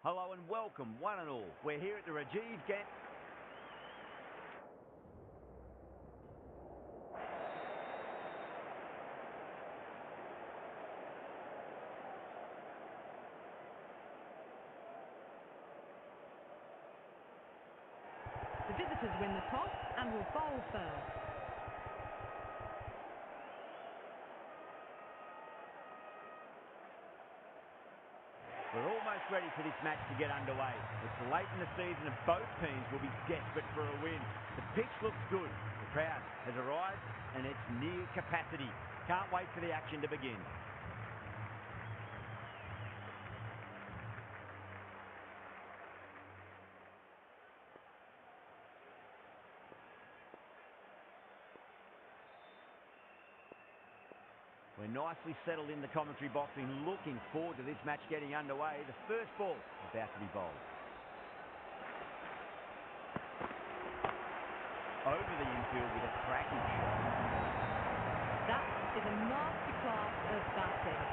Hello and welcome, one and all. We're here at the Rajiv Gan... The visitors win the toss and will bowl first. We're almost ready for this match to get underway. It's late in the season and both teams will be desperate for a win. The pitch looks good. The crowd has arrived and it's near capacity. Can't wait for the action to begin. We're nicely settled in the commentary box and looking forward to this match getting underway. The first ball about to be bowled. Over the infield with a cracking shot. That is a masterclass of batting.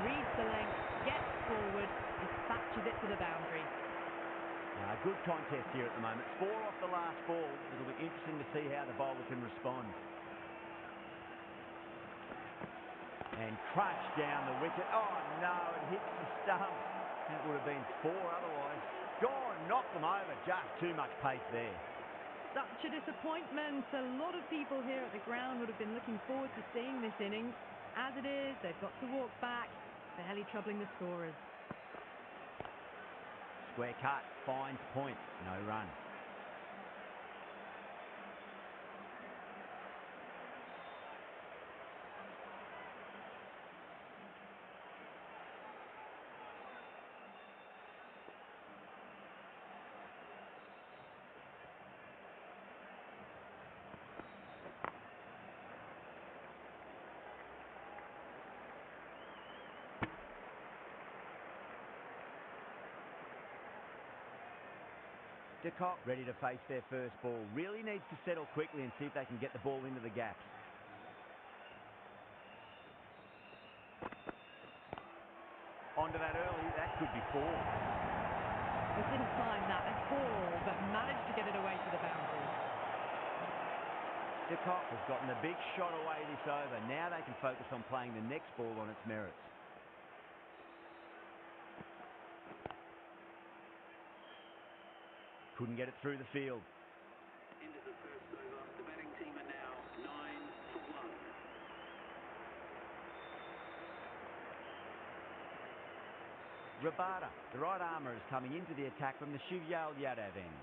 Reads the length, gets forward, dispatches it to the boundary. Now, a good contest here at the moment. 4 off the last ball. It'll be interesting to see how the bowler can respond. And crunched down the wicket. Oh no, it hits the stump. That would have been 4 otherwise. Gone, knocked them over. Just too much pace there. Such a disappointment. A lot of people here at the ground would have been looking forward to seeing this innings. As it is, they've got to walk back, barely troubling the scorers. Square cut, finds point, no run. De Kock ready to face their first ball. Really needs to settle quickly and see if they can get the ball into the gaps. Onto that early, that could be 4. They didn't climb that at all, but managed to get it away to the boundary. De Kock has gotten a big shot away this over. Now they can focus on playing the next ball on its merits. Couldn't get it through the field. Into the first over. The batting team are now 9 for 1. Rabada, the right armour, is coming into the attack from the Shivyal Yadav end.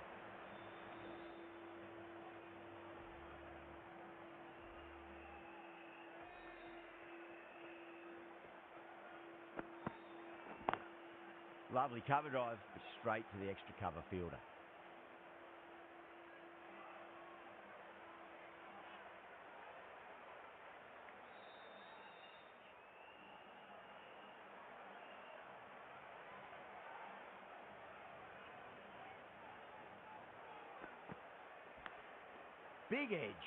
Lovely cover drive, but straight to the extra cover fielder. Big edge.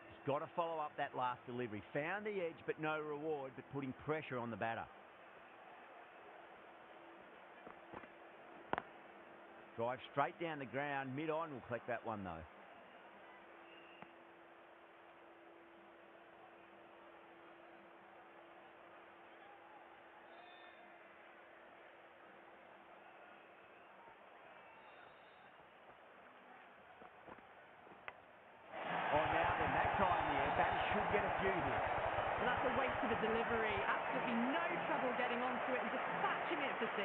He's got to follow up that last delivery. Found the edge, but no reward, but putting pressure on the batter. Drive straight down the ground. Mid-on will collect that one, though. Should get a few here. Well, that's a waste of a delivery. Absolutely no trouble getting onto it and dispatching it for 6.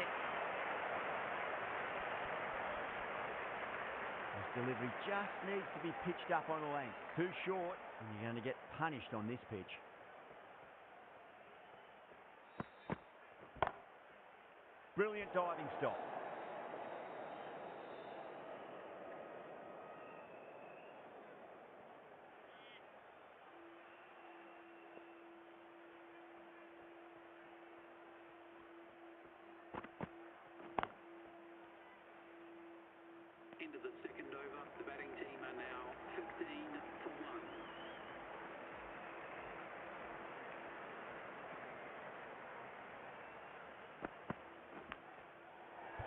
This delivery just needs to be pitched up on a length. Too short, and you're going to get punished on this pitch. Brilliant diving stop. Into the second over. The batting team are now 15 for 1.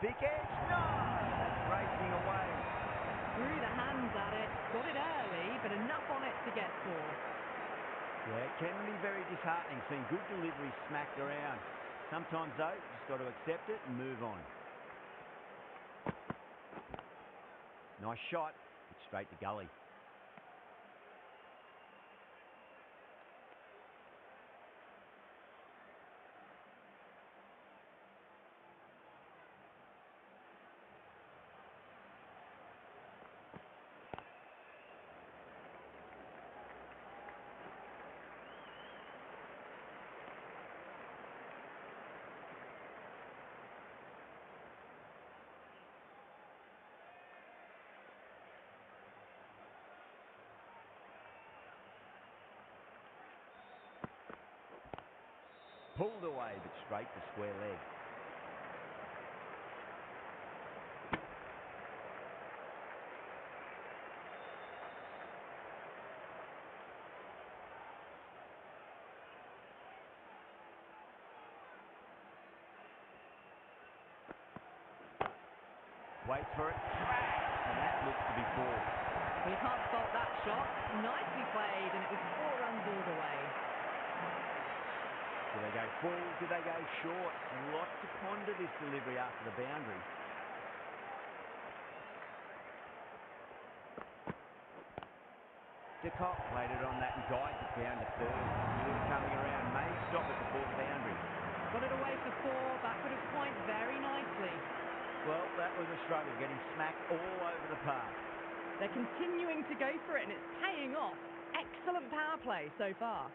thick edge. No! That's racing away. Threw the hands at it, got it early, but enough on it to get 4. Yeah, it can be very disheartening seeing good deliveries smacked around. Sometimes, though, you just got to accept it and move on. Nice shot, but straight to gully. Pulled away, but straight to square leg. Wait for it. And that looks to be 4. Well, you can't fault that shot. Nicely played, and it was 4 runs all the way. Do they go full? Do they go short? A lot to ponder this delivery after the boundary. De Kock played it on that and guides it down to 3rd. Fielder coming around, may stop at the 4th boundary. Got it away for 4, backward of point very nicely. Well, that was a struggle, getting smacked all over the park. They're continuing to go for it, and it's paying off. Excellent power play so far.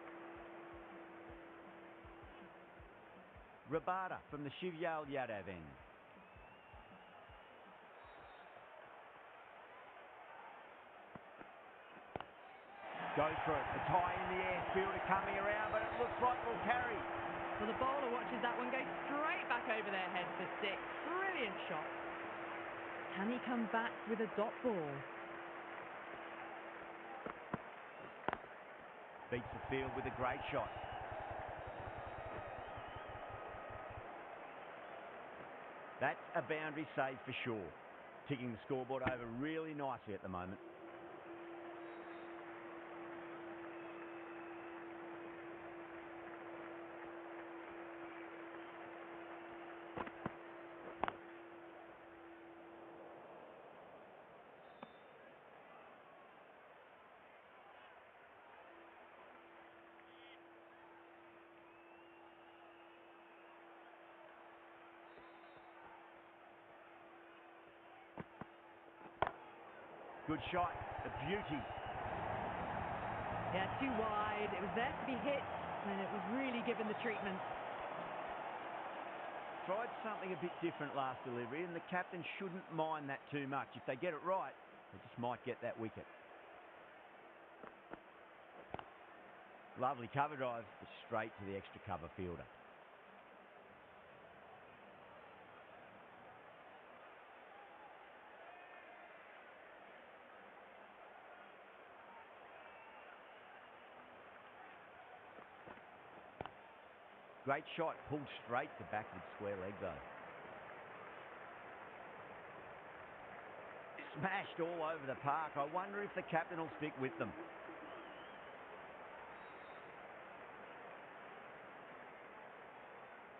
Rabada from the Shivyal Yadav end. Goes for it. The tie in the air. Fielder coming around, but it looks like we'll carry. Well, the bowler watches that one go straight back over their head for 6. Brilliant shot. Can he come back with a dot ball? Beats the field with a great shot. That's a boundary save for sure. Ticking the scoreboard over really nicely at the moment. Good shot, a beauty. Yeah, too wide. It was there to be hit, and it was really given the treatment. Tried something a bit different last delivery, and the captain shouldn't mind that too much. If they get it right, they just might get that wicket. Lovely cover drive, but straight to the extra cover fielder. Great shot, pulled straight to backward square leg though. Smashed all over the park. I wonder if the captain will stick with them.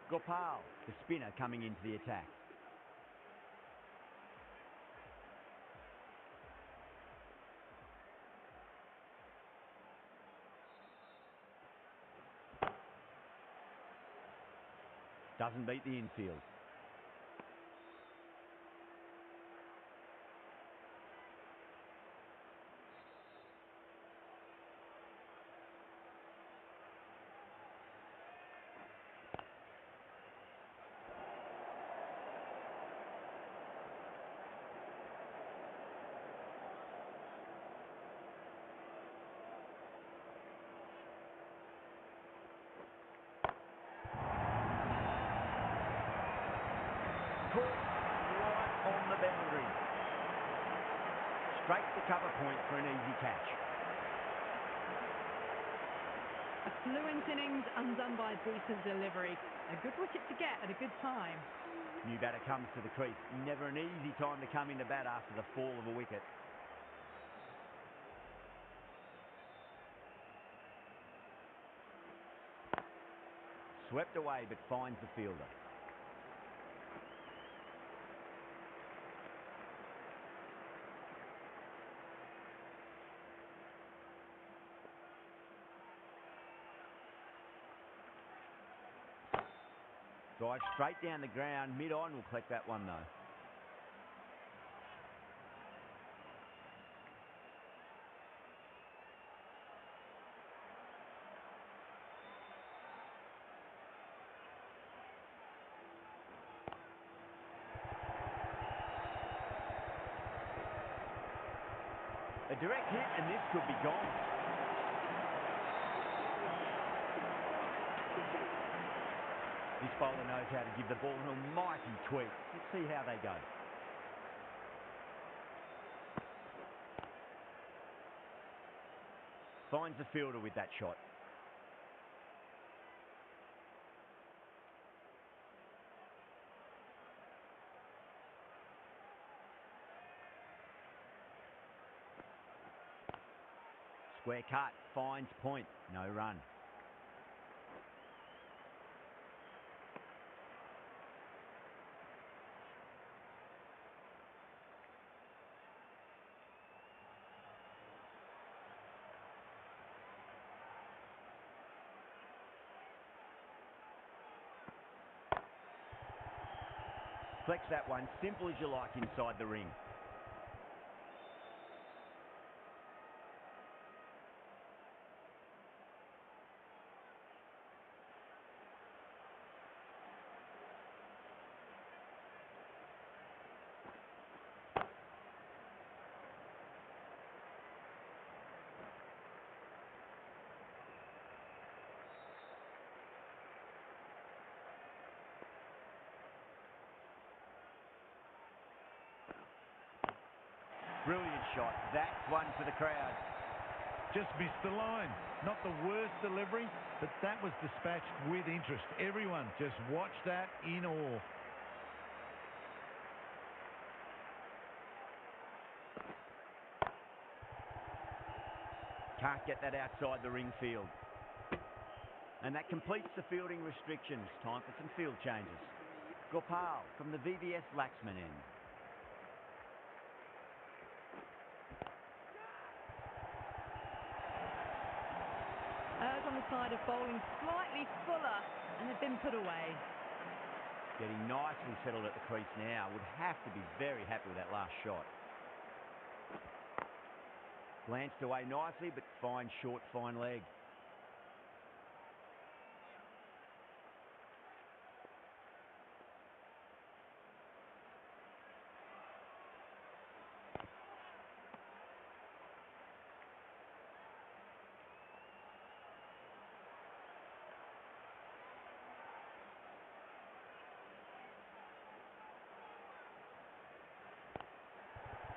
Gopal, the spinner, coming into the attack. Doesn't beat the infield. Caught right on the boundary. Straight to cover point for an easy catch. A fluent innings undone by a decent delivery. A good wicket to get at a good time. New batter comes to the crease. Never an easy time to come into bat after the fall of a wicket. Swept away but finds the fielder. Drive straight down the ground, mid-on, will collect that one though. A direct hit and this could be gone. This bowler knows how to give the ball an almighty tweak. Let's see how they go. Finds the fielder with that shot. Square cut, finds point, no run. Flex that one, simple as you like inside the ring. Brilliant shot. That's one for the crowd. Just missed the line. Not the worst delivery, but that was dispatched with interest. Everyone just watched that in awe. Can't get that outside the ring field. And that completes the fielding restrictions. Time for some field changes. Gopal from the VVS Laxman end. On the side of bowling slightly fuller and have been put away. Getting nicely settled at the crease now. Would have to be very happy with that last shot. Glanced away nicely but fine short, fine leg.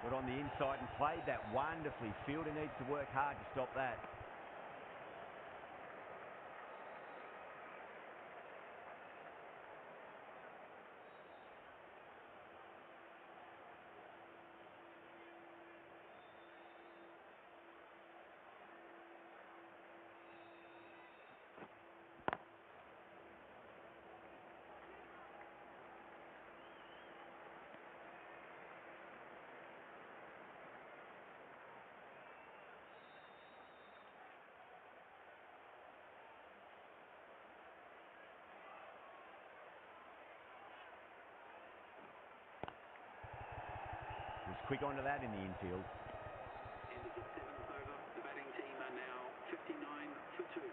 Got on the inside and played that wonderfully. Fielder needs to work hard to stop that. Was quick onto that in the infield. End of the seventh over. The batting team are now 59 for 2.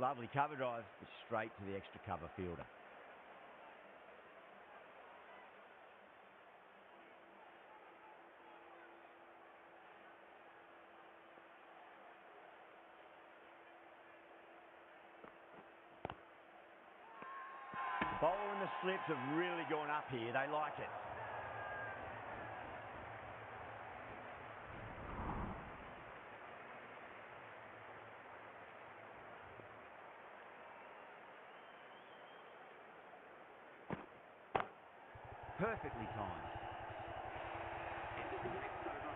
Lovely cover drive, but straight to the extra cover fielder. Bowler and the slips have really gone up here. They like it. Perfectly timed.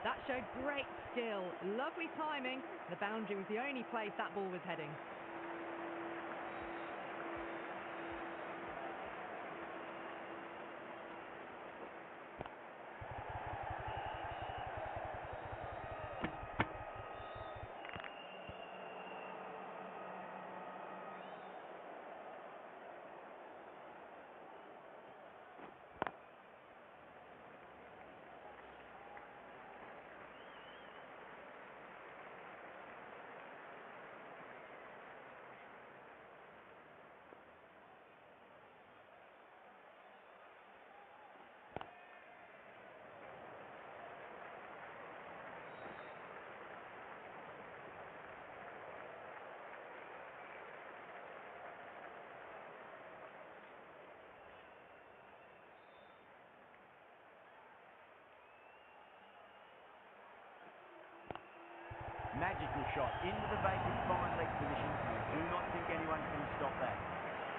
That showed great skill, lovely timing. The boundary was the only place that ball was heading. Magical shot into the vacant fine leg position. I do not think anyone can stop that.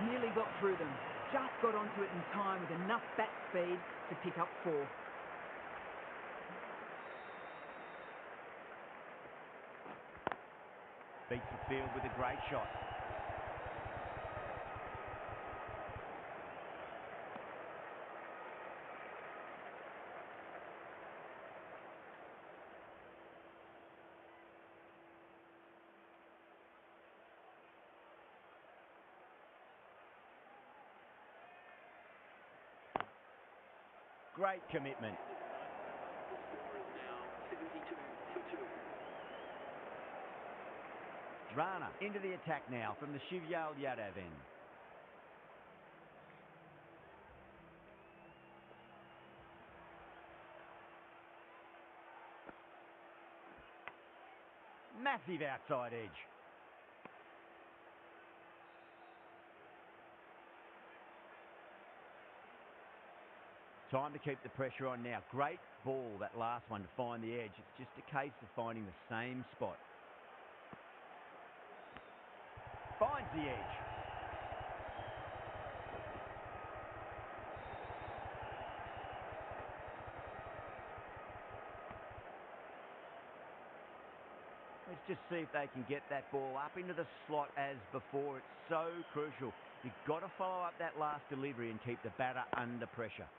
Nearly got through them. Just got onto it in time with enough bat speed to pick up 4. Beats the field with a great shot. Great commitment. The score is now 72 for 2. Rana into the attack now from the Shivyal Yadav end. Massive outside edge. Time to keep the pressure on now. Great ball, that last one, to find the edge. It's just a case of finding the same spot. Finds the edge. Let's just see if they can get that ball up into the slot as before. It's so crucial. You've got to follow up that last delivery and keep the batter under pressure.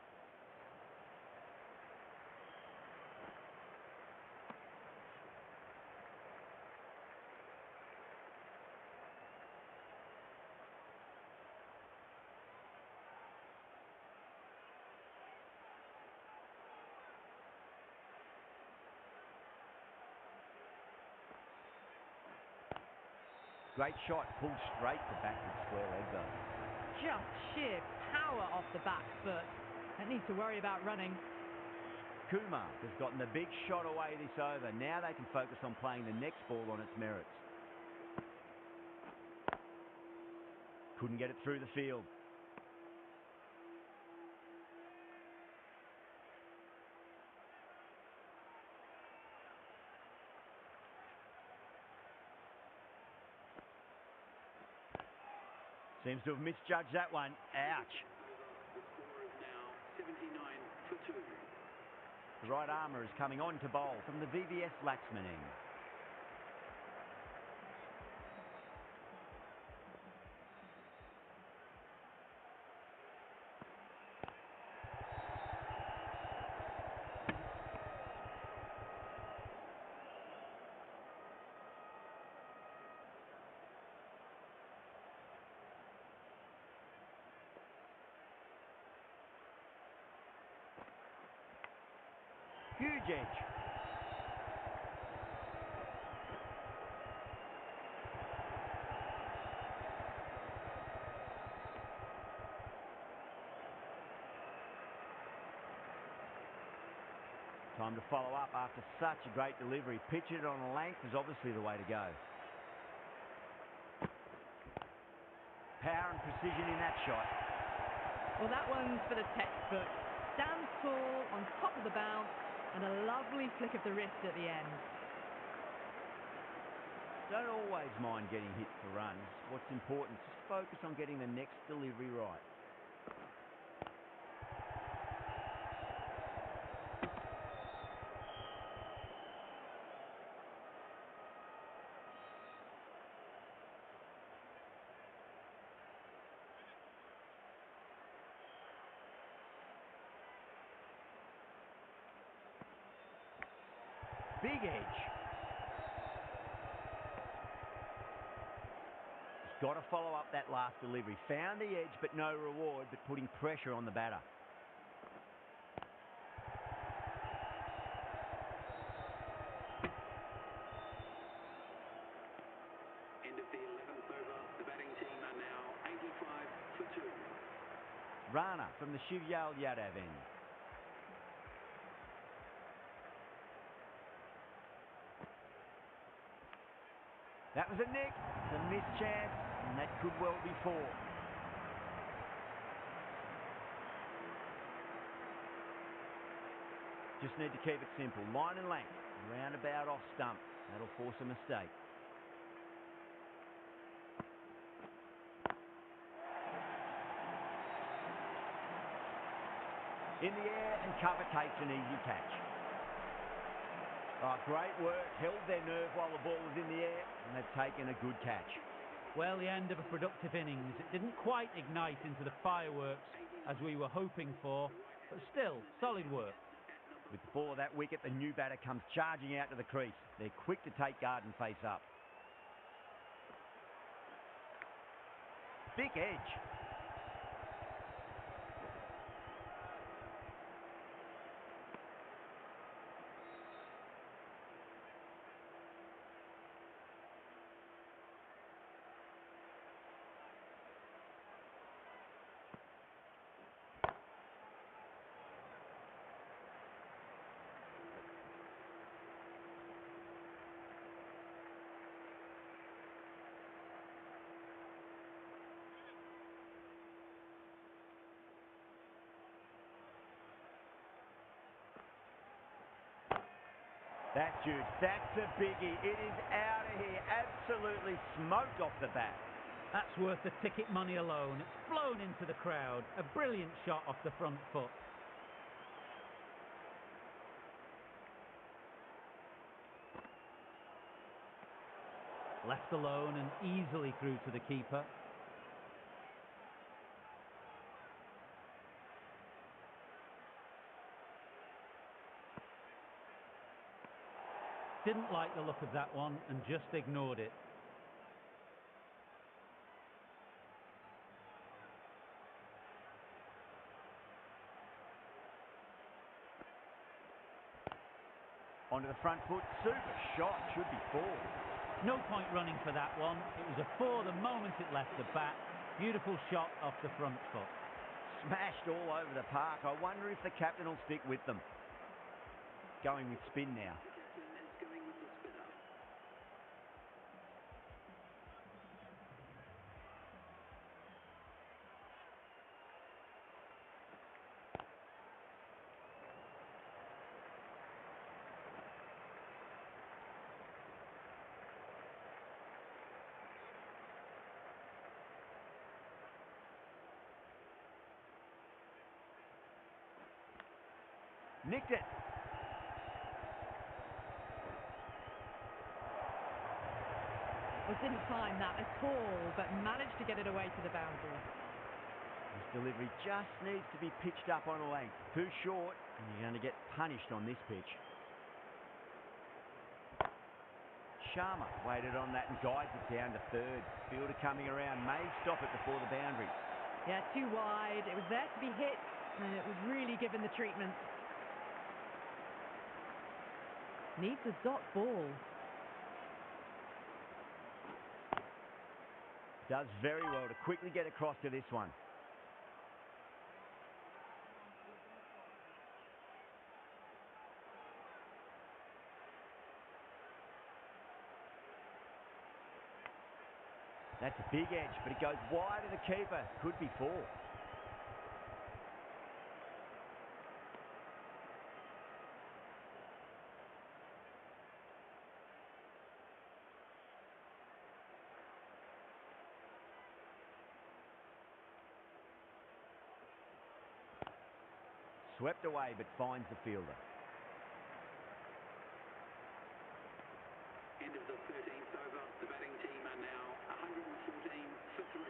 Great shot, pulled straight to backward square leg though. Just sheer power off the back foot. Don't need to worry about running. Kumar has gotten the big shot away this over. Now they can focus on playing the next ball on its merits. Couldn't get it through the field. Seems to have misjudged that one. Ouch. The score is now 79 for 2. The right armour is coming on to bowl from the VVS Laxman end. Huge edge. Time to follow up after such a great delivery. Pitch it on a length is obviously the way to go. Power and precision in that shot. Well, that one's for the textbook. Stands tall, on top of the bounce, and a lovely flick of the wrist at the end. Don't always mind getting hit for runs. What's important is just focus on getting the next delivery right. Big edge. He's got to follow up that last delivery. Found the edge, but no reward, but putting pressure on the batter. End of the 11th over. The batting team are now 85 for 2. Rana from the Shivyal Yadav end. That was a nick, it's a missed chance, and that could well be 4. Just need to keep it simple. Line and length, roundabout off stump. That'll force a mistake. In the air and cover takes an easy catch. Oh, great work. Held their nerve while the ball was in the air, and they've taken a good catch. Well, the end of a productive innings. It didn't quite ignite into the fireworks as we were hoping for, but still, solid work. With the fall of that wicket, the new batter comes charging out to the crease. They're quick to take guard and face up. Big edge. That's huge. That's a biggie. It is out of here. Absolutely smoked off the bat. That's worth the ticket money alone. It's flown into the crowd. A brilliant shot off the front foot. Left alone and easily through to the keeper. Didn't like the look of that one and just ignored it. Onto the front foot. Super shot. Should be 4. No point running for that one. It was a 4 the moment it left the bat. Beautiful shot off the front foot. Smashed all over the park. I wonder if the captain will stick with them. Going with spin now. Nicked it. Well, didn't time that at all, but managed to get it away to the boundary. This delivery just needs to be pitched up on a length. Too short, and you're going to get punished on this pitch. Sharma waited on that and guides it down to third. Fielder coming around, may stop it before the boundary. Yeah, too wide. It was there to be hit, and it was really given the treatment. Needs a dot ball. Does very well to quickly get across to this one. That's a big edge, but it goes wide of the keeper. Could be 4. Swept away, but finds the fielder. End of the 13th over. The batting team are now 114 for 3.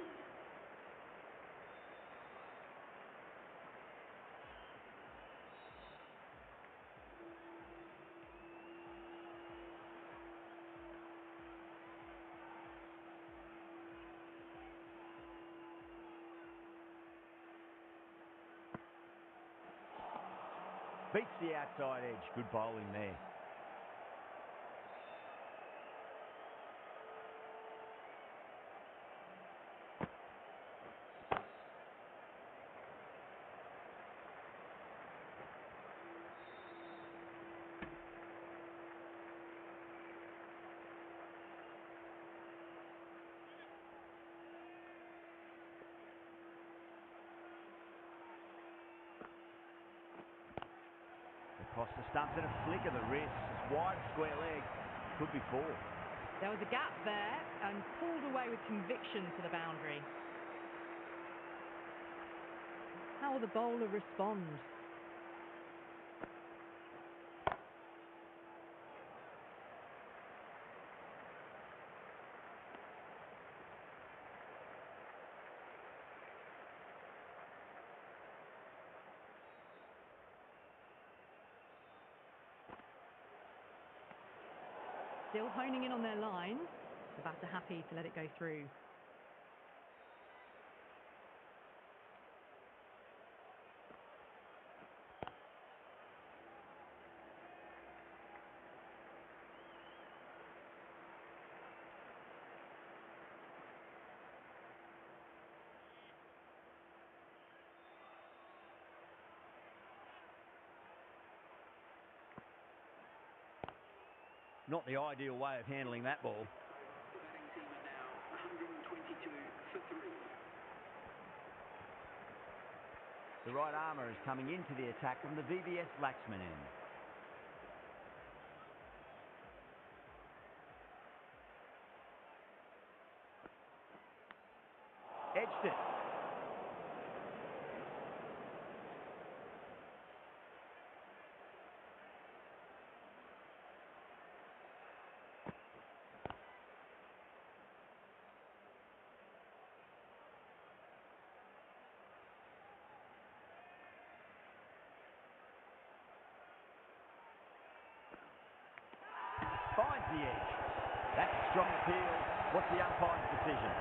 Beats the outside edge. Good bowling there. Across the stumps and a flick of the wrist. Wide square leg. Could be 4. There was a gap there and pulled away with conviction to the boundary. How will the bowler respond? Still honing in on their lines. The batter happy to let it go through. Not the ideal way of handling that ball. The batting team are now 122 for 3. The right armour is coming into the attack from the VVS Laxman end. Edged it. Finds the edge. That's a strong appeal. What's the umpire's decision?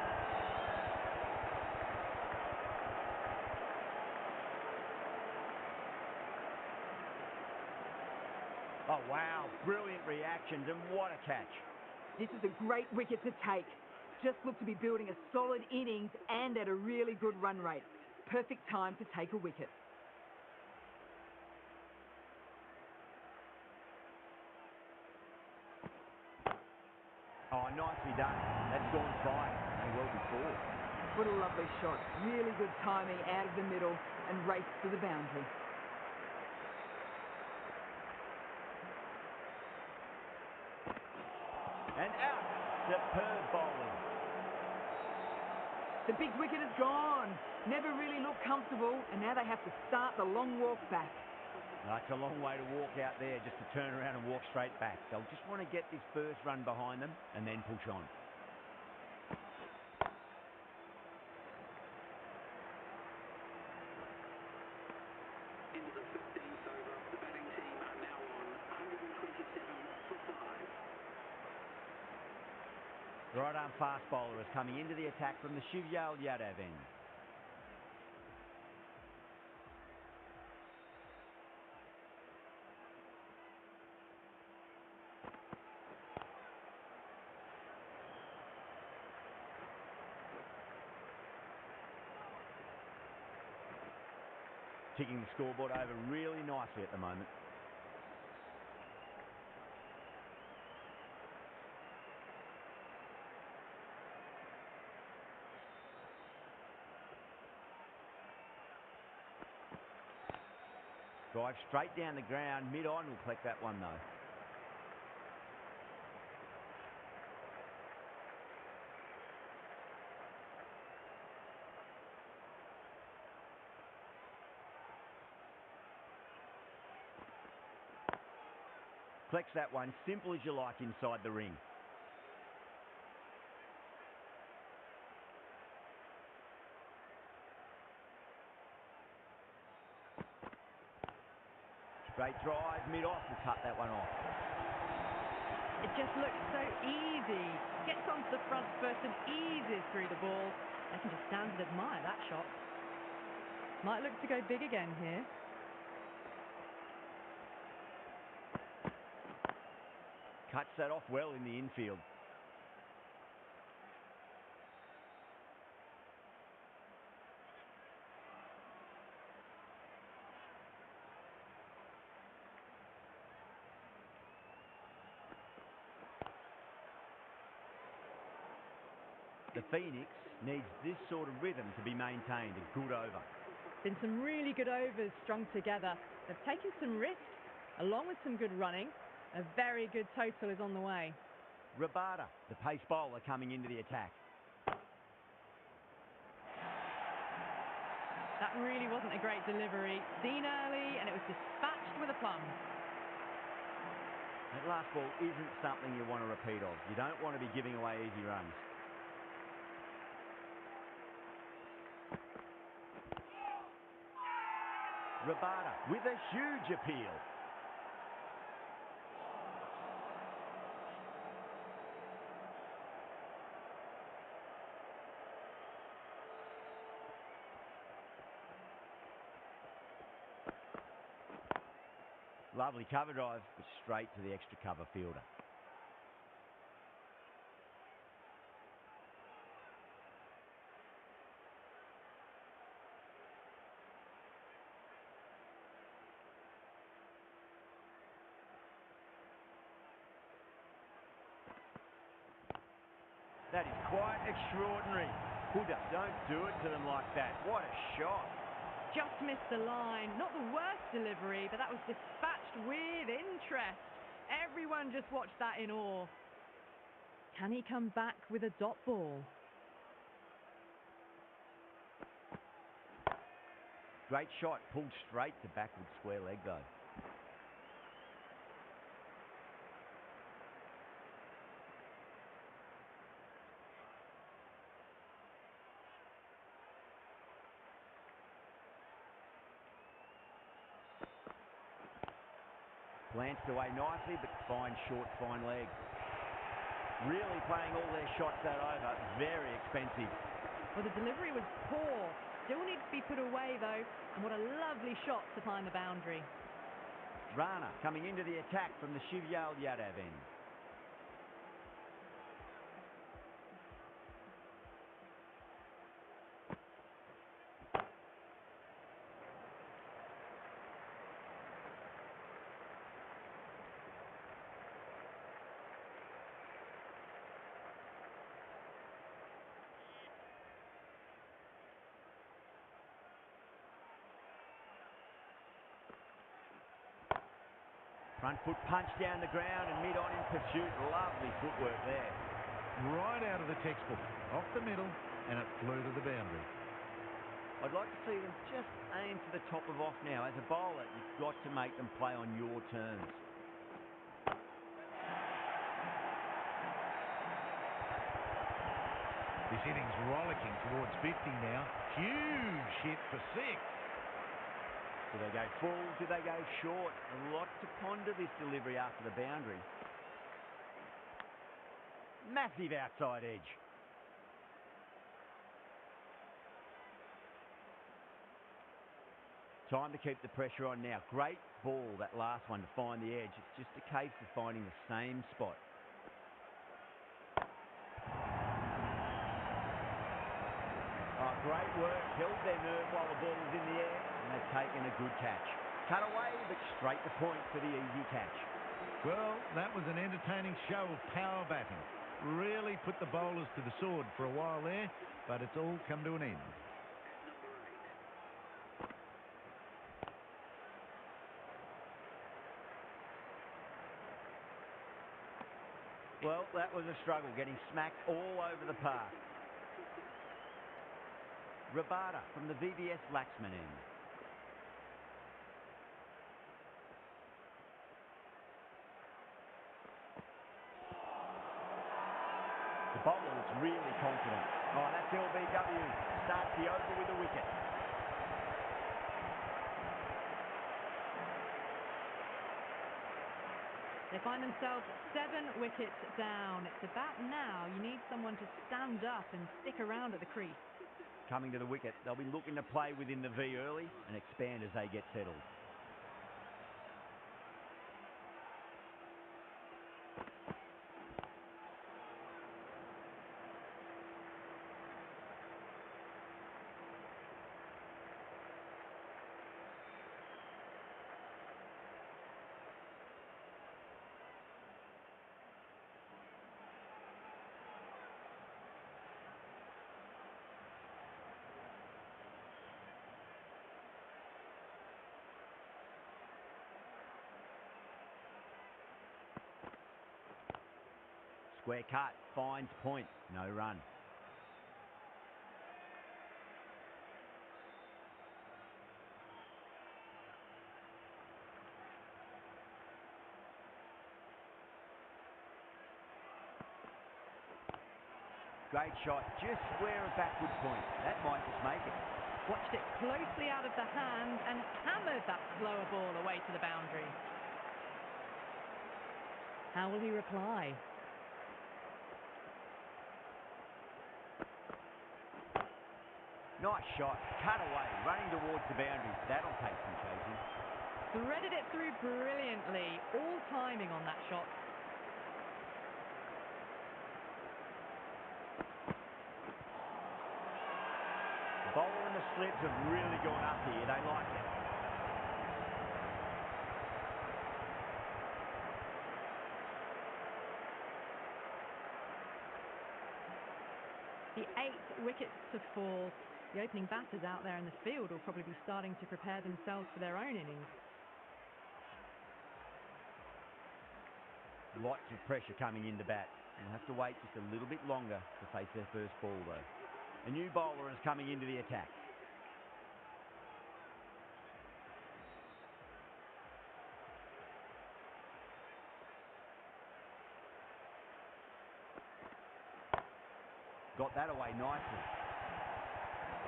Oh, wow. Brilliant reactions, and what a catch. This is a great wicket to take. Just looked to be building a solid innings and at a really good run rate. Perfect time to take a wicket. Oh, nicely done. That's gone fine. May well be 4. What a lovely shot. Really good timing out of the middle and race to the boundary. And out. Superb bowling. The big wicket is gone. Never really looked comfortable, and now they have to start the long walk back. That's a long way to walk out there just to turn around and walk straight back. They'll just want to get this first run behind them and then push on. Into the 15th over. The batting team are now on 127 for 5. The right arm fast bowler is coming into the attack from the Shivyal Yadav end. Ticking the scoreboard over really nicely at the moment. Drive straight down the ground. Mid-on will collect that one, though. Collects that one, simple as you like, inside the ring. Straight drive, mid-off, will cut that one off. It just looks so easy. Gets onto the front foot and eases through the ball. I can just stand and admire that shot. Might look to go big again here. Cuts that off well in the infield. The Phoenix needs this sort of rhythm to be maintained. A good over. Been some really good overs strung together. They've taken some risks, along with some good running. A very good total is on the way. Rabada, the pace bowler, coming into the attack. That really wasn't a great delivery. Seen early, and it was dispatched with aplomb. That last ball isn't something you want to repeat of. You don't want to be giving away easy runs. Rabada with a huge appeal. Lovely cover drive, but straight to the extra cover fielder. That is quite extraordinary. Huda, don't do it to them like that. What a shot. Just missed the line. Not the worst delivery, but that was dispatched with interest. Everyone just watched that in awe. Can he come back with a dot ball? Great shot, pulled straight to backward square leg though. Glanced away nicely, but fine short, fine leg. Really playing all their shots that over. Very expensive. Well, the delivery was poor. Still needs to be put away, though. And what a lovely shot to find the boundary. Rana coming into the attack from the Shivyal Yadav end. Front foot punch down the ground and mid-on in pursuit. Lovely footwork there. Right out of the textbook, off the middle, and it flew to the boundary. I'd like to see them just aim for the top of off now. As a bowler, you've got to make them play on your terms. This inning's rollicking towards 50 now. Huge hit for 6. Do they go full? Do they go short? A lot to ponder this delivery after the boundary. Massive outside edge. Time to keep the pressure on now. Great ball, that last one, to find the edge. It's just a case of finding the same spot. Oh, great work. Held their nerve while the ball was in the air, and they've taken a good catch. Cut away, but straight to point for the easy catch. Well, that was an entertaining show of power batting. Really put the bowlers to the sword for a while there, but it's all come to an end. Well, that was a struggle, getting smacked all over the park. Rabada from the VBS Laxman end. The bowler looks really confident. Oh, that's LBW. Starts the over with a wicket. They find themselves 7 wickets down. It's about now you need someone to stand up and stick around at the crease. Coming to the wicket, they'll be looking to play within the V early and expand as they get settled. Square cut, finds point, no run. Great shot, just square of backward point. That might just make it. Watched it closely out of the hand and hammered that slower ball away to the boundary. How will he reply? Nice shot, cut away, running towards the boundary. That'll take some chasing. Threaded it through brilliantly, all timing on that shot. The bowler and the slips have really gone up here. They like it. The 8 wickets to fall. The opening batters out there in the field will probably be starting to prepare themselves for their own innings. Lots of pressure coming in to bat. They'll have to wait just a little bit longer to face their first ball though. A new bowler is coming into the attack. Got that away nicely.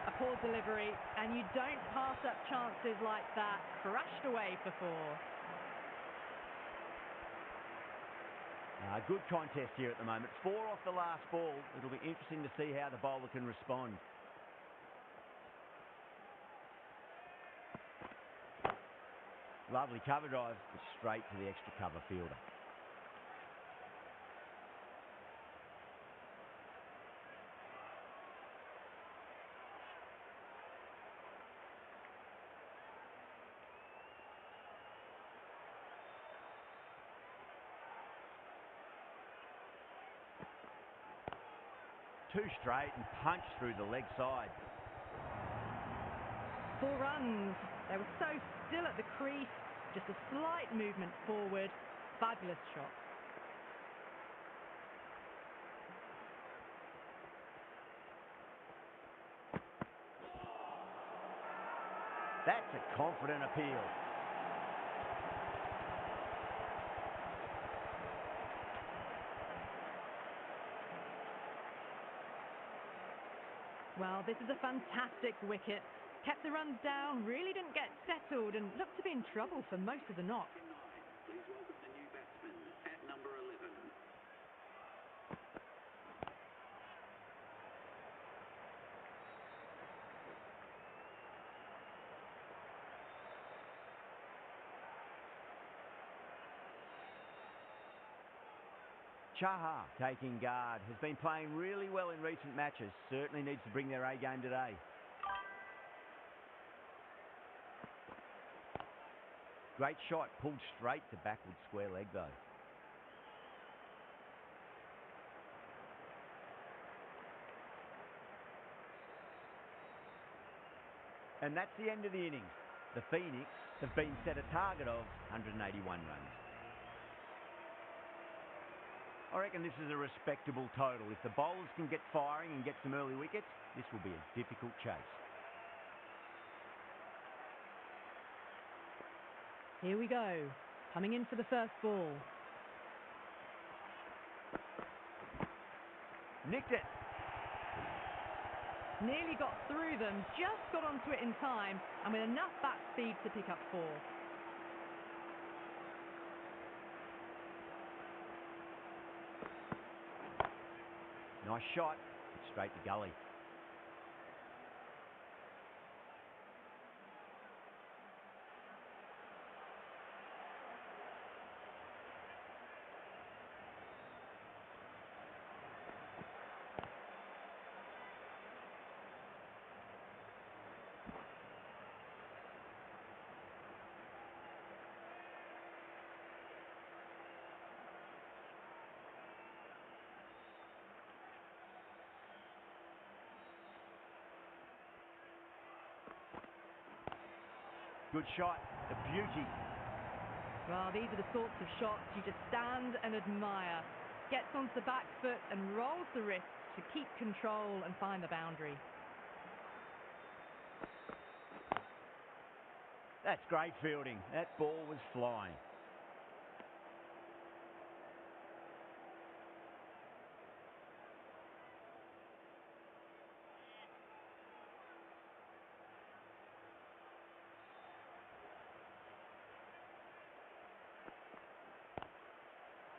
A poor delivery, and you don't pass up chances like that. Crashed away for 4. Good contest here at the moment. 4 off the last ball. It'll be interesting to see how the bowler can respond. Lovely cover drive, but straight to the extra cover fielder. Two straight and punched through the leg side. 4 runs. They were so still at the crease. Just a slight movement forward. Fabulous shot. That's a confident appeal. Well, this is a fantastic wicket. Kept the runs down, really didn't get settled and looked to be in trouble for most of the knock. Please welcome the new batsman at number 11. Chaha, taking guard, has been playing really well in recent matches. Certainly needs to bring their A game today. Great shot, pulled straight to backward square leg though. And that's the end of the innings. The Phoenix have been set a target of 181 runs. I reckon this is a respectable total. If the bowlers can get firing and get some early wickets, this will be a difficult chase. Here we go. Coming in for the first ball. Nicked it. Nearly got through them, just got onto it in time, and with enough bat speed to pick up 4. Nice shot. Straight to gully. Good shot. A beauty. Well, these are the sorts of shots you just stand and admire. Gets onto the back foot and rolls the wrist to keep control and find the boundary. That's great fielding. That ball was flying.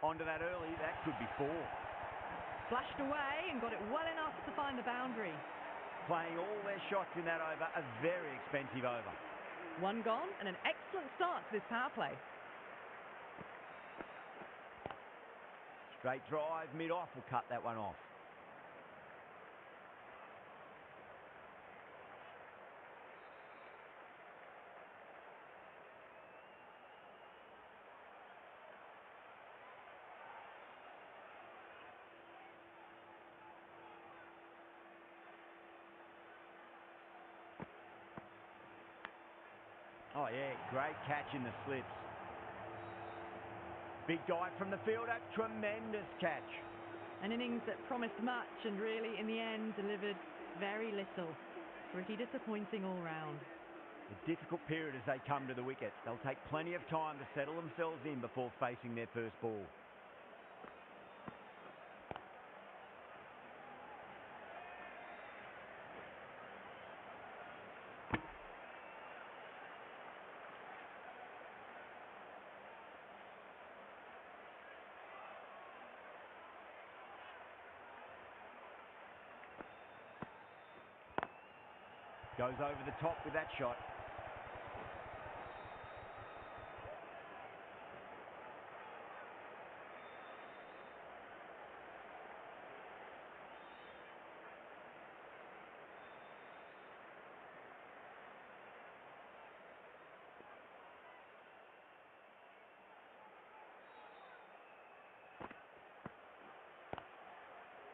Onto that early, that could be 4. Flashed away and got it well enough to find the boundary. Playing all their shots in that over, a very expensive over. 1 gone and an excellent start to this power play. Straight drive, mid-off will cut that one off. Oh yeah, great catch in the slips. Big dive from the fielder, tremendous catch. An innings that promised much and really, in the end, delivered very little. Pretty disappointing all round. A difficult period as they come to the wickets. They'll take plenty of time to settle themselves in before facing their first ball. Goes over the top with that shot.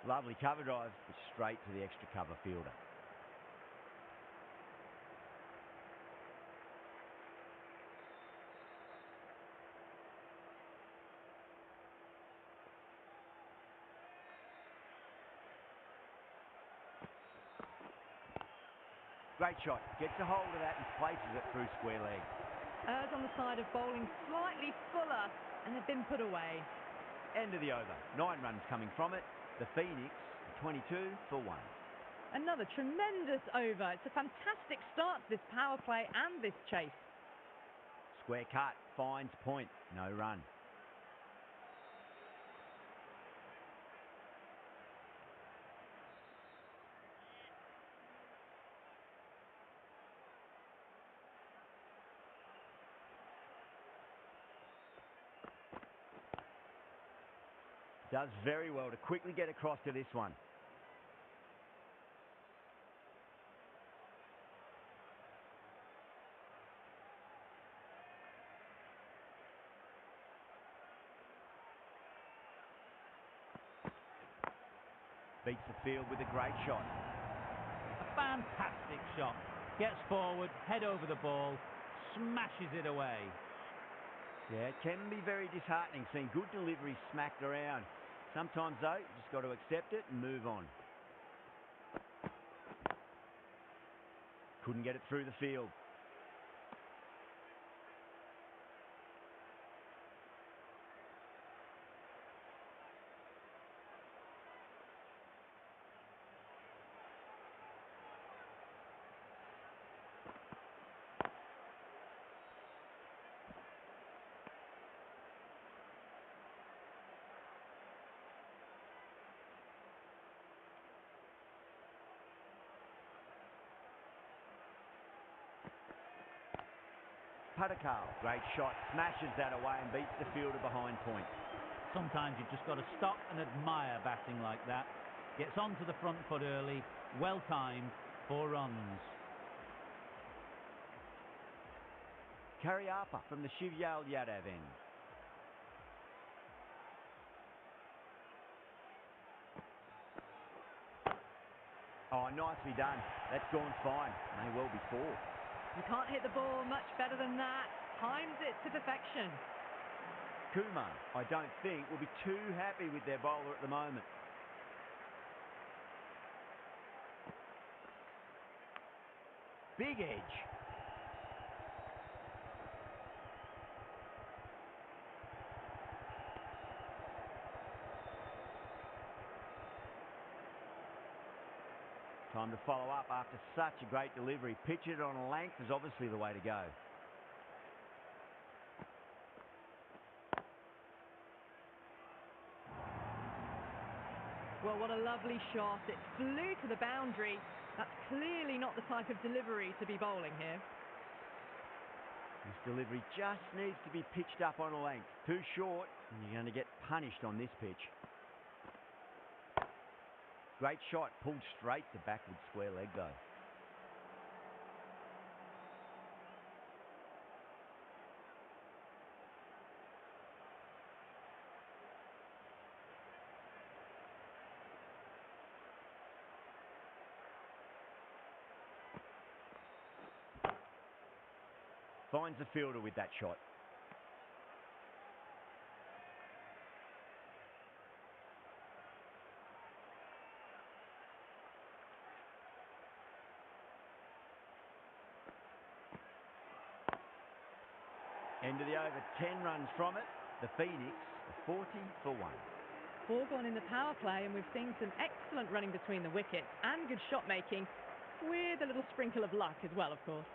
Lovely cover drive, straight to the extra cover fielder. Great shot. Gets a hold of that and places it through square leg. Errs on the side of bowling slightly fuller and have been put away. End of the over. 9 runs coming from it. The Phoenix, 22 for 1. Another tremendous over. It's a fantastic start to this power play and this chase. Square cut, finds point, no run. Does very well to quickly get across to this one. Beats the field with a great shot. A fantastic shot. Gets forward, head over the ball, smashes it away. Yeah, it can be very disheartening seeing good delivery smacked around. Sometimes, though, you just got to accept it and move on. Couldn't get it through the field. Padakal, great shot, smashes that away and beats the fielder behind point. Sometimes you've just got to stop and admire batting like that. Gets onto the front foot early, well timed, 4 runs. Kariapa from the Shivyal Yadav end. Oh, nicely done. That's gone fine. May well be 4. You can't hit the ball much better than that. Times it to perfection. Kumar, I don't think, will be too happy with their bowler at the moment. Big edge. Time to follow up after such a great delivery. Pitch it on a length is obviously the way to go. Well, what a lovely shot. It flew to the boundary. That's clearly not the type of delivery to be bowling here. This delivery just needs to be pitched up on a length. Too short, and you're going to get punished on this pitch. Great shot, pulled straight to backward square leg though. Finds the fielder with that shot. End of the over, 10 runs from it. The Phoenix, 40 for 1. 4 gone in the power play, and we've seen some excellent running between the wickets and good shot making, with a little sprinkle of luck as well, of course.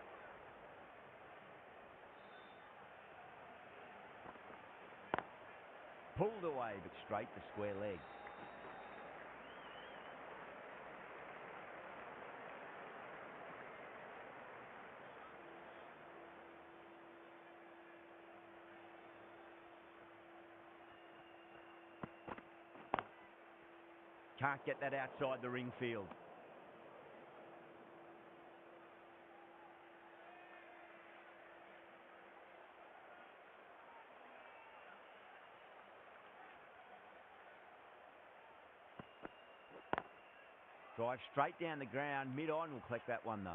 Pulled away, but straight to square leg. Can't get that outside the ring field. Drive straight down the ground, mid-on, will collect that one though.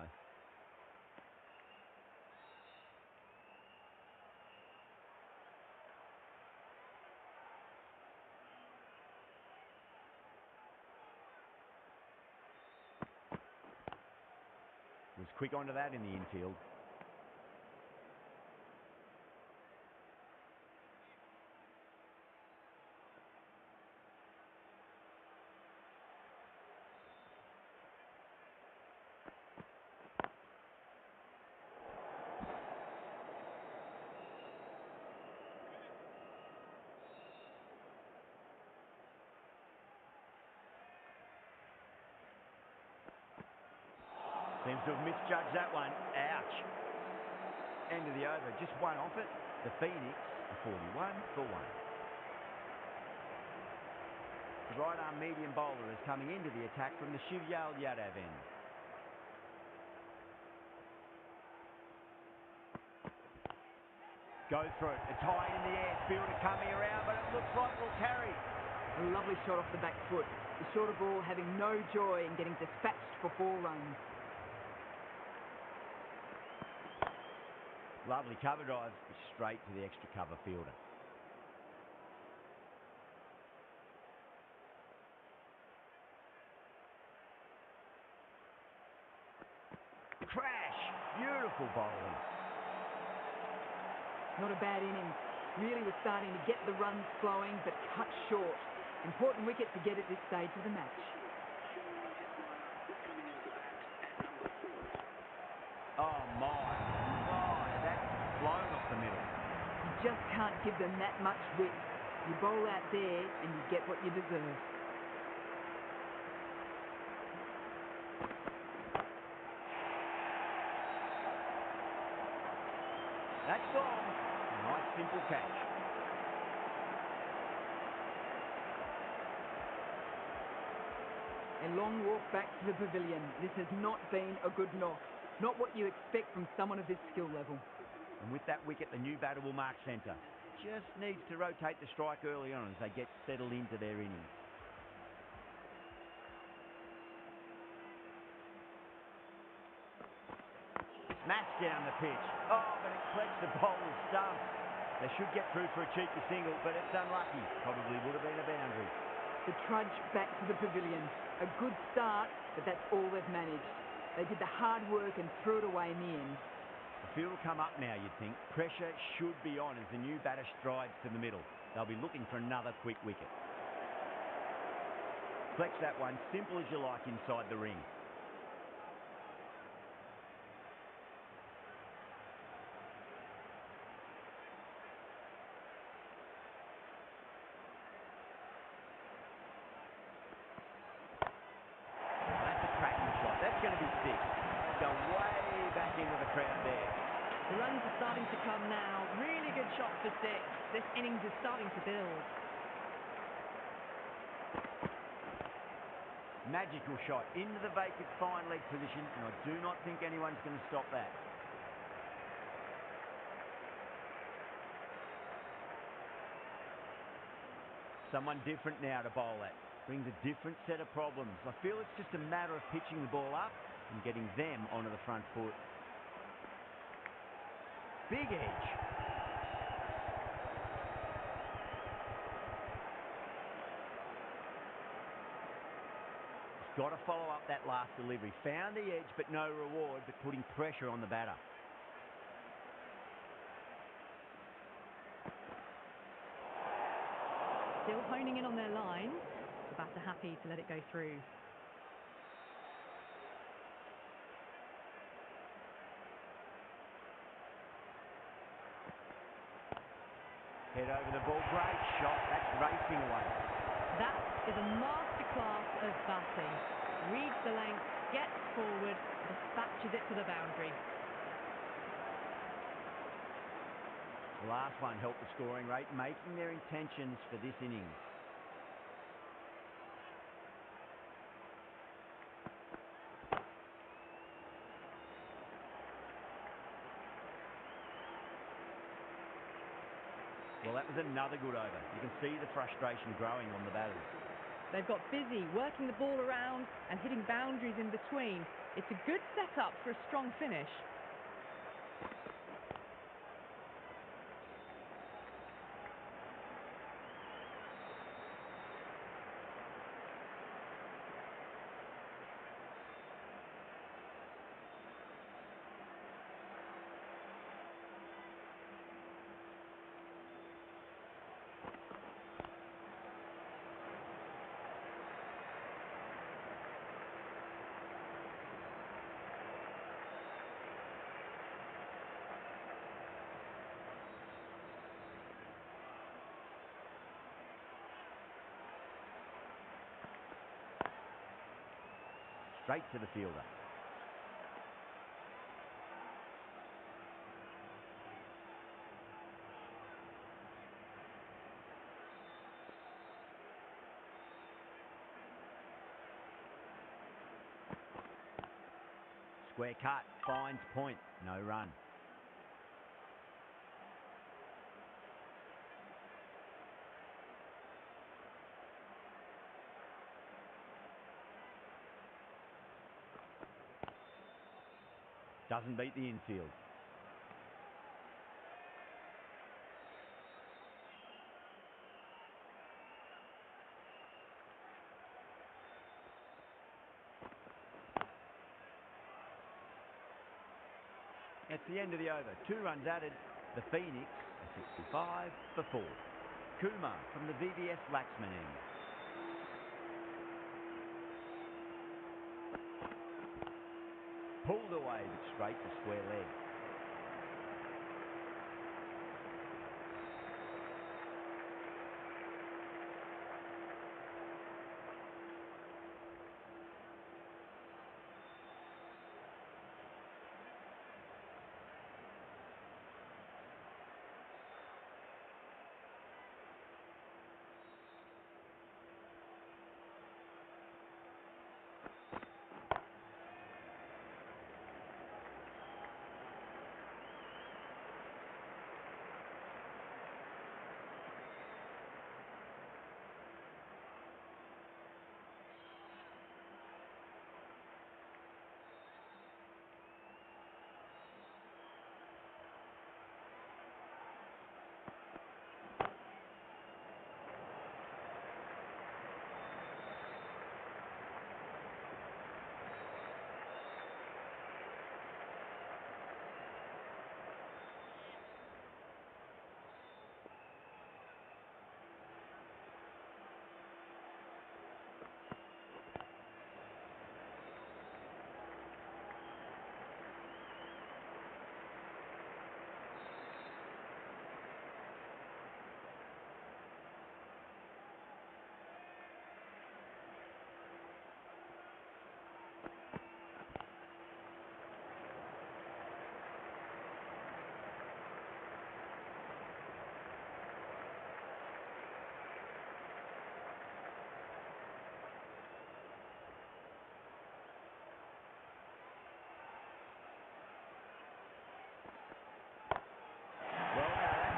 Was quick onto that in the infield. Seems to have misjudged that one. Ouch. End of the over. Just one off it. The Phoenix, 41 for 1. The right-arm medium bowler is coming into the attack from the Shivyal Yadav end. Goes for it. It's high in the air. Fielder coming around, but it looks like it will carry. A lovely shot off the back foot. The shorter ball having no joy in getting dispatched for 4 runs. Lovely cover drive, straight to the extra cover fielder. Crash! Beautiful bowling. Not a bad innings. Really was starting to get the runs flowing, but cut short. Important wicket to get at this stage of the match. Oh my, that's blown off the middle. You just can't give them that much width. You bowl out there and you get what you deserve. That's gone. Nice simple catch. A long walk back to the pavilion. This has not been a good knock. Not what you expect from someone of this skill level. And with that wicket, the new batter will mark centre. Just needs to rotate the strike early on as they get settled into their innings. Smashed down the pitch. Oh, but it collects the bowler's stump. They should get through for a cheeky single, but it's unlucky. Probably would have been a boundary. The trudge back to the pavilion. A good start, but that's all they've managed. They did the hard work and threw it away in the end. The field will come up now, you'd think. Pressure should be on as the new batter strides to the middle. They'll be looking for another quick wicket. Flex that one, simple as you like inside the ring. That's a cracking shot. That's going to be six. Go way back into the crowd there. The runs are starting to come now. Really good shot for six. This innings is starting to build. Magical shot into the vacant fine leg position, and I do not think anyone's going to stop that. Someone different now to bowl at. Brings a different set of problems. I feel it's just a matter of pitching the ball up and getting them onto the front foot. Big edge. Got to follow up that last delivery. Found the edge, but no reward, but putting pressure on the batter. Still honing in on their line. The batter happy to let it go through. Head over the ball. Great shot. That's racing away. That is a masterclass of batting. Reads the length, gets forward, dispatches it to the boundary. The last one helped the scoring rate, making their intentions for this innings. Well, that was another good over. You can see the frustration growing on the batters. They've got busy working the ball around and hitting boundaries in between. It's a good setup for a strong finish. Straight to the fielder. Square cut, finds point, no run. Doesn't beat the infield. That's the end of the over. 2 runs added. The Phoenix are 65 for 4. Kumar from the VVS Laxman end. Pulled away but straight to square leg.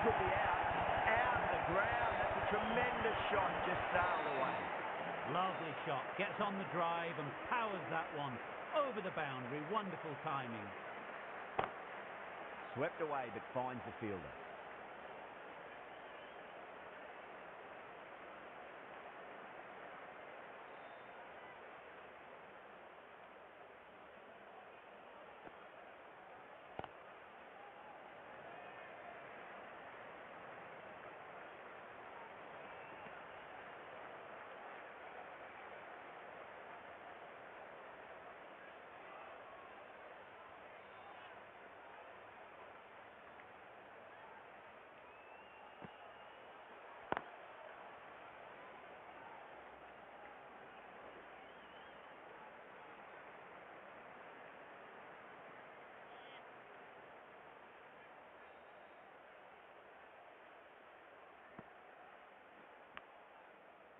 Could be out of the ground. That's a tremendous shot, just sailed away. Lovely shot, gets on the drive and powers that one over the boundary. Wonderful timing. Swept away but finds the fielder.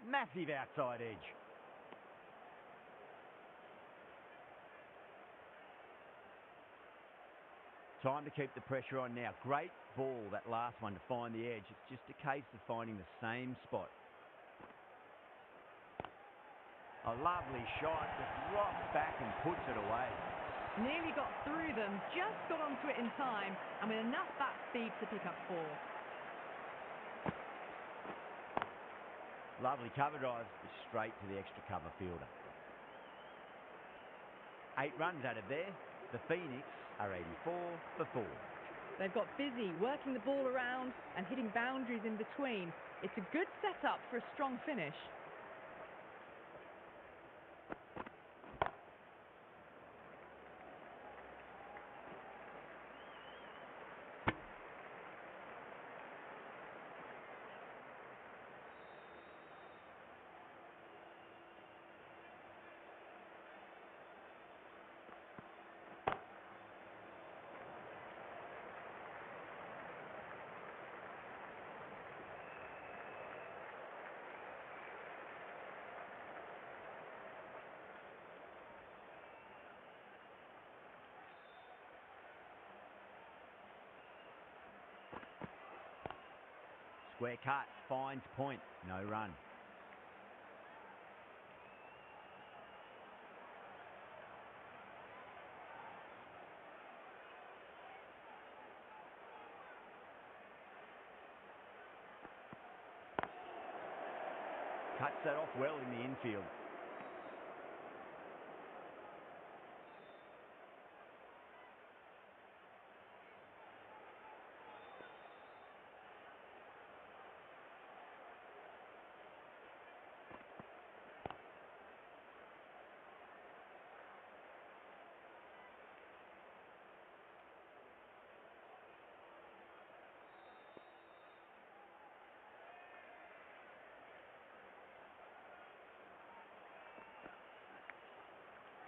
Massive outside edge. Time to keep the pressure on now. Great ball, that last one, to find the edge. It's just a case of finding the same spot. A lovely shot, just rocks back and puts it away. Nearly got through them, just got onto it in time, and with enough bat speed to pick up 4. Lovely cover drive, but straight to the extra cover fielder. 8 runs added there. The Phoenix are 84 for 4. They've got busy working the ball around and hitting boundaries in between. It's a good setup for a strong finish. Square cut, finds point, no run. Cuts that off well in the infield.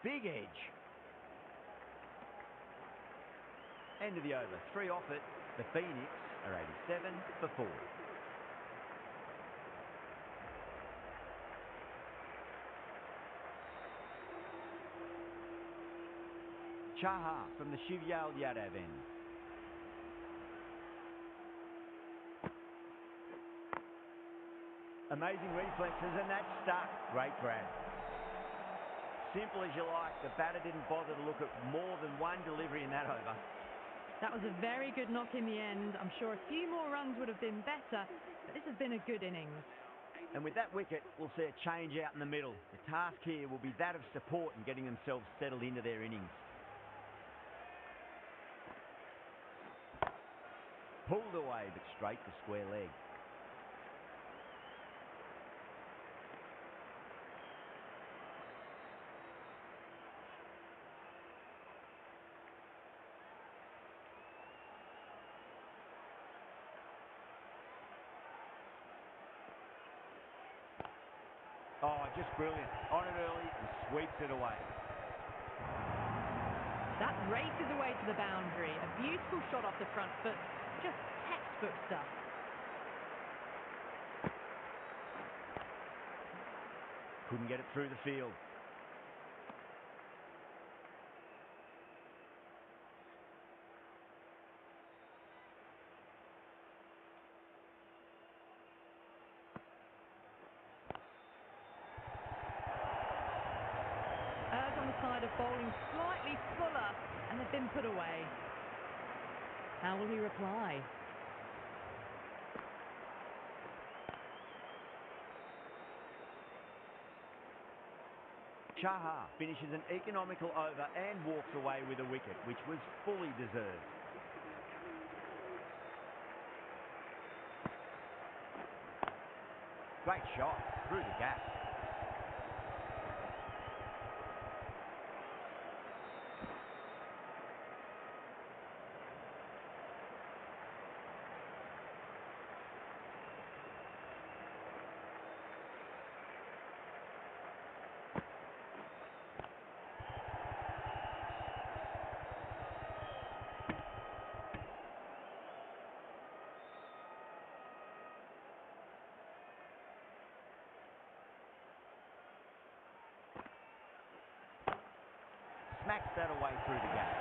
Big edge. End of the over. 3 off it. The Phoenix are 87 for 4. Chaha from the Shivyal Yadav end. Amazing reflexes, and that's stuck. Great grab. Simple as you like. The batter didn't bother to look at more than one delivery in that over. That was a very good knock in the end. I'm sure a few more runs would have been better, but this has been a good innings. And with that wicket, we'll see a change out in the middle. The task here will be that of support and getting themselves settled into their innings. Pulled away, but straight to square leg. Oh, just brilliant. On it early and sweeps it away. That races away to the boundary. A beautiful shot off the front foot. Just textbook stuff. Couldn't get it through the field. On the side of bowling slightly fuller, and they've been put away. How will he reply? Chaha finishes an economical over and walks away with a wicket, which was fully deserved. Great shot through the gap. Smacks that away through the gap.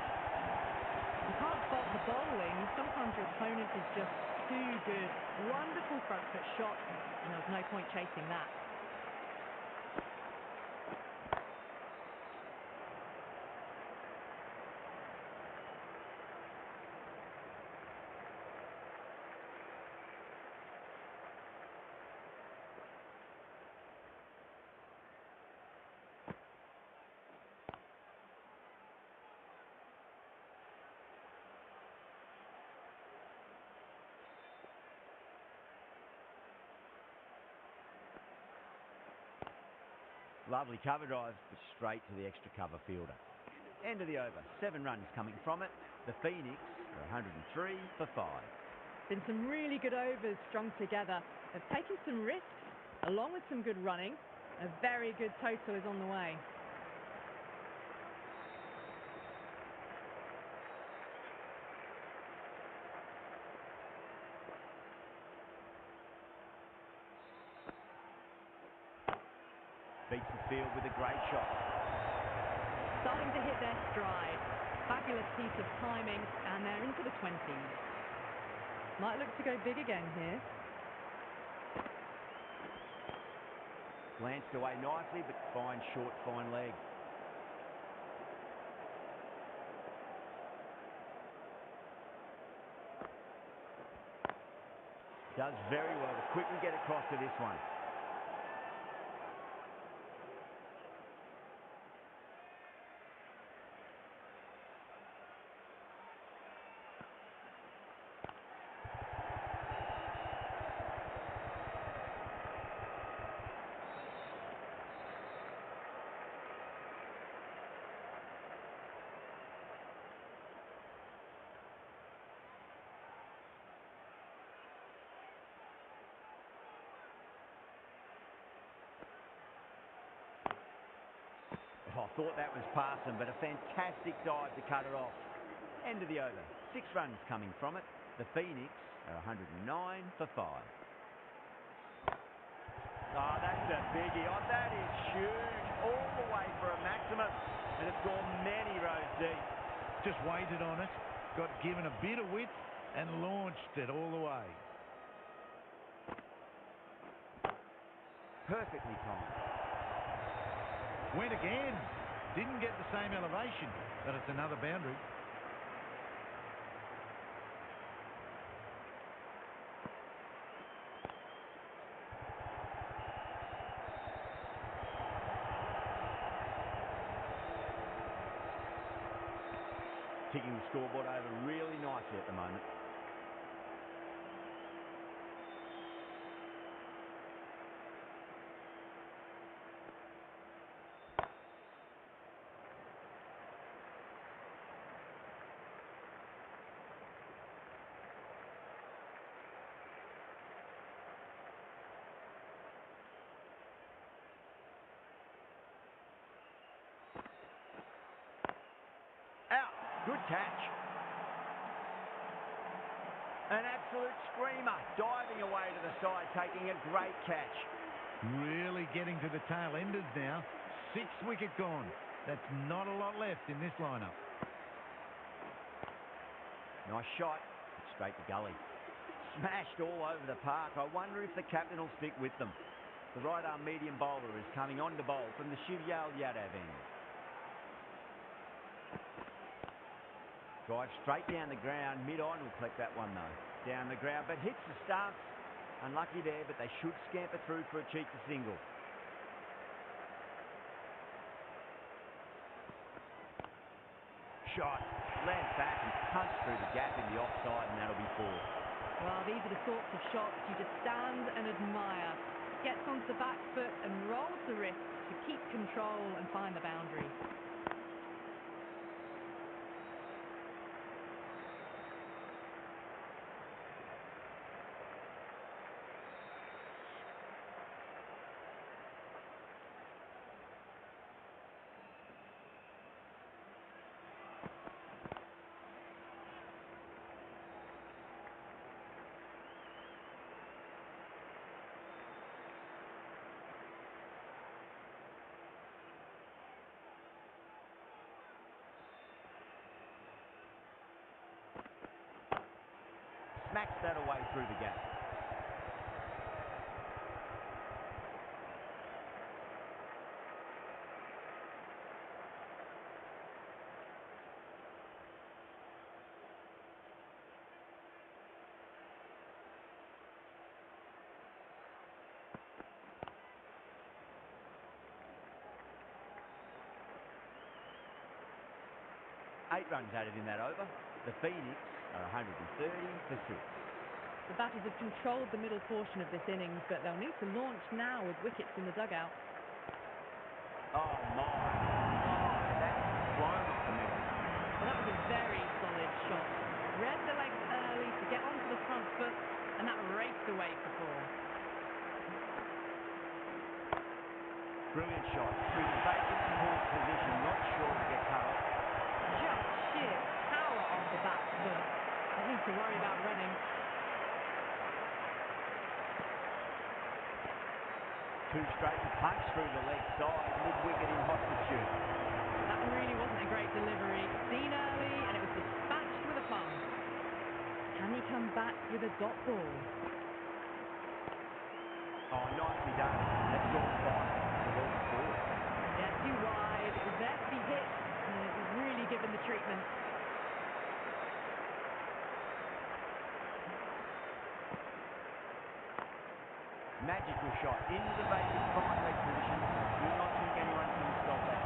You can't fault the bowling. Sometimes your opponent is just too good. Wonderful front foot shot, and there was no point chasing that. Lovely cover drive, but straight to the extra cover fielder. End of the over. 7 runs coming from it. The Phoenix are 103 for 5. Been some really good overs strung together. They've taken some risks, along with some good running. A very good total is on the way. Beats the field with a great shot. Starting to hit their stride. Fabulous piece of timing, and they're into the 20s. Might look to go big again here. Glanced away nicely, but fine short, fine leg. Does very well to quickly get across to this one. Oh, thought that was past him, but a fantastic dive to cut it off. End of the over. 6 runs coming from it. The Phoenix are 109 for 5. Oh, that's a biggie. Oh, that is huge. All the way for a maximum. And it's gone many rows deep. Just waited on it, got given a bit of width and launched it all the way. Perfectly timed. Went again. Didn't get the same elevation, but it's another boundary. Ticking the scoreboard over really nicely at the moment. Out. Good catch. An absolute screamer. Diving away to the side, taking a great catch. Really getting to the tail enders now. 6 wicket gone. That's not a lot left in this lineup. Nice shot. Straight to gully. Smashed all over the park. I wonder if the captain will stick with them. The right arm medium bowler is coming on to bowl from the Shivyal Yadav end. Drive straight down the ground. Mid-on will collect that one though. Down the ground, but hits the stumps. Unlucky there, but they should scamper through for a cheeky single. Shot. Lands back and punts through the gap in the offside, and that'll be 4. Well, these are the sorts of shots you just stand and admire. Gets onto the back foot and rolls the wrist to keep control and find the boundary. Smacks that away through the gap. Eight runs added in that over. The Phoenix are 130 for 6. The batters have controlled the middle portion of this innings, but they'll need to launch now with wickets in the dugout. Oh my. Oh, that's flown off the middle. Well, that was a very solid shot. Read the legs early to get onto the front foot, and that raced away for 4. Brilliant shot. Through the vacant full position, not sure to get cut off. Just sheer power off the back foot. Don't need to worry about Reading. Two straight and punch through the leg side, mid-wicket in hot pursuit. That really wasn't a great delivery. Seen early, and it was dispatched with a plum. Can he come back with a dot ball? Oh, nicely done. That's gone 5. Yeah, too wide. It was there to be hit, and it was really given the treatment. Magical shot into the vacant fine leg position. Do not think anyone can stop that.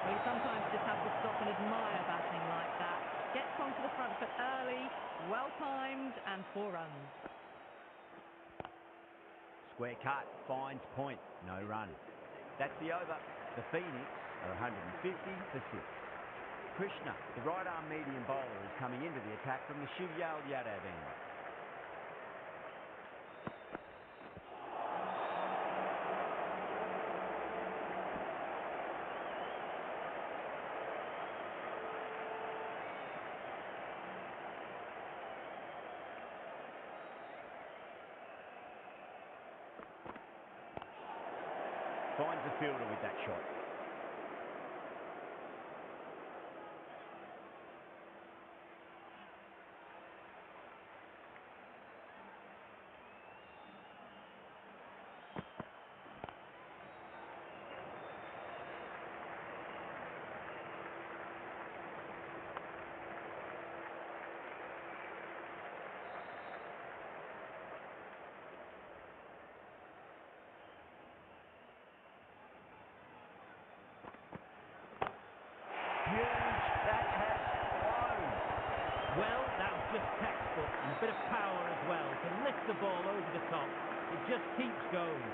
Well, you sometimes just have to stop and admire batting like that. Gets onto the front foot early, well timed, and 4 runs. Square cut, finds point, no run. That's the over. The Phoenix are 150 for 6. Krishna, the right arm medium bowler, is coming into the attack from the Shivyal Yadav end. fielder with that shot. That has flown. Well, that was just textbook and a bit of power as well to lift the ball over the top. It just keeps going.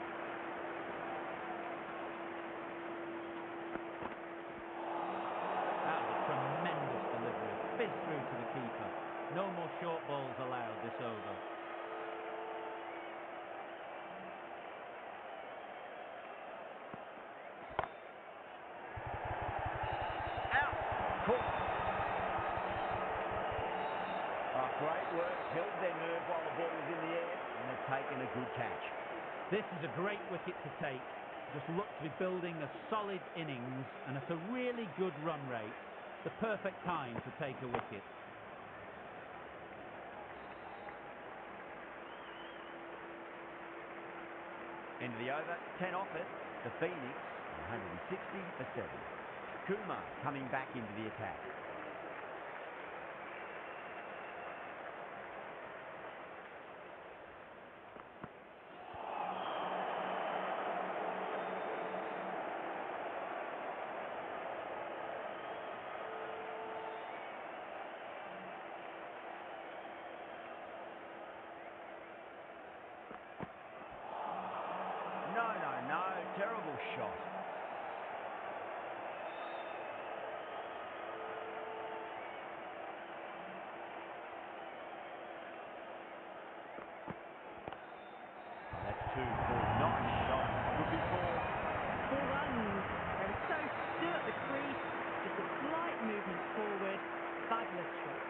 That was a tremendous delivery. Fizz through to the keeper. No more short balls allowed this over. Great work, held their nerve while the ball was in the air, and they've taken a good catch. This is a great wicket to take. Just looks to be building a solid innings, and at a really good run rate. The perfect time to take a wicket. End of the over, 10 off it. The Phoenix, 160 for 7. Kumar coming back into the attack. No, terrible shot. Oh, that's 2 for nice shot. Could be 4. 4 runs. They were so still at the crease. Just a slight movement forward. Fabulous shot.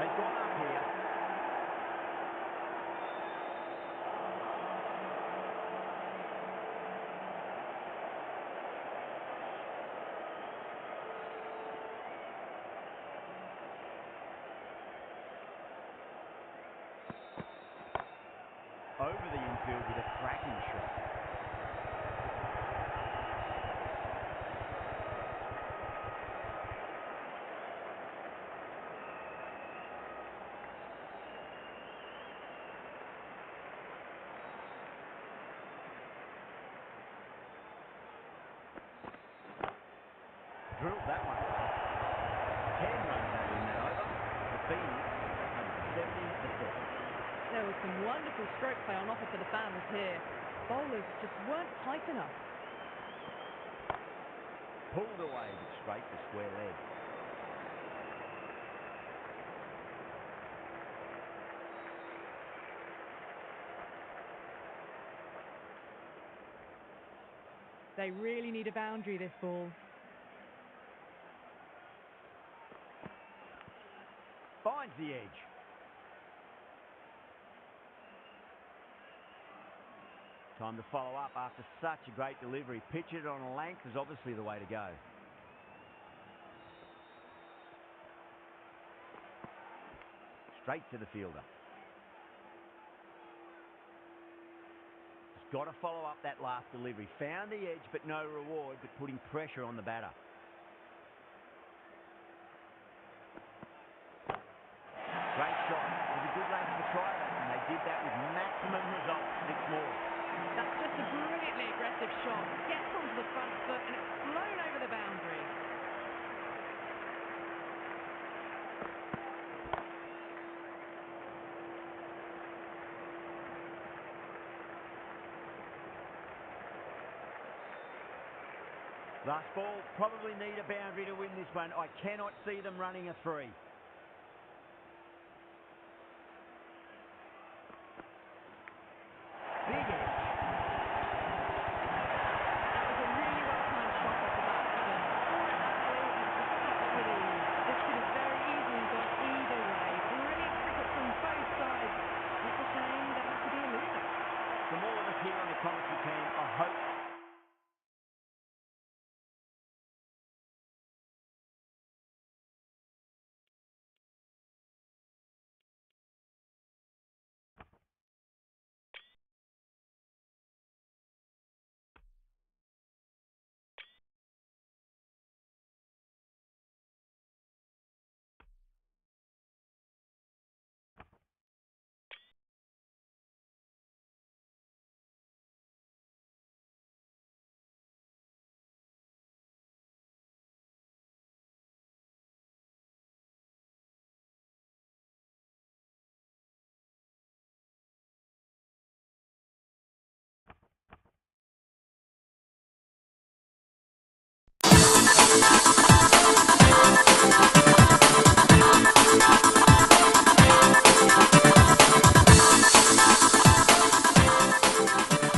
They've gone up here. Over the infield with a cracking shot. Drilled that one away. 10 runs added in that over. The Phoenix, 170 for 7. There was some wonderful stroke play on offer for the fans here. Bowlers just weren't tight enough. Pulled away but straight to square leg. They really need a boundary, this ball. Finds the edge. Time to follow up after such a great delivery. Pitch it on a length is obviously the way to go. Straight to the fielder. He's got to follow up that last delivery. Found the edge but no reward, but putting pressure on the batter. Great shot. There's a good length to try that, and they did that with maximum result. 6 more. That's just a brilliantly aggressive shot. Gets onto the front foot and it's flown over the boundary. Last ball, probably need a boundary to win this one. I cannot see them running a 3. Big edge. That was a really well-timed shot off the batsman. Absolutely just with ease. This could have very easily gone either way. Brilliant cricket from both sides. here on the commentary team. I hope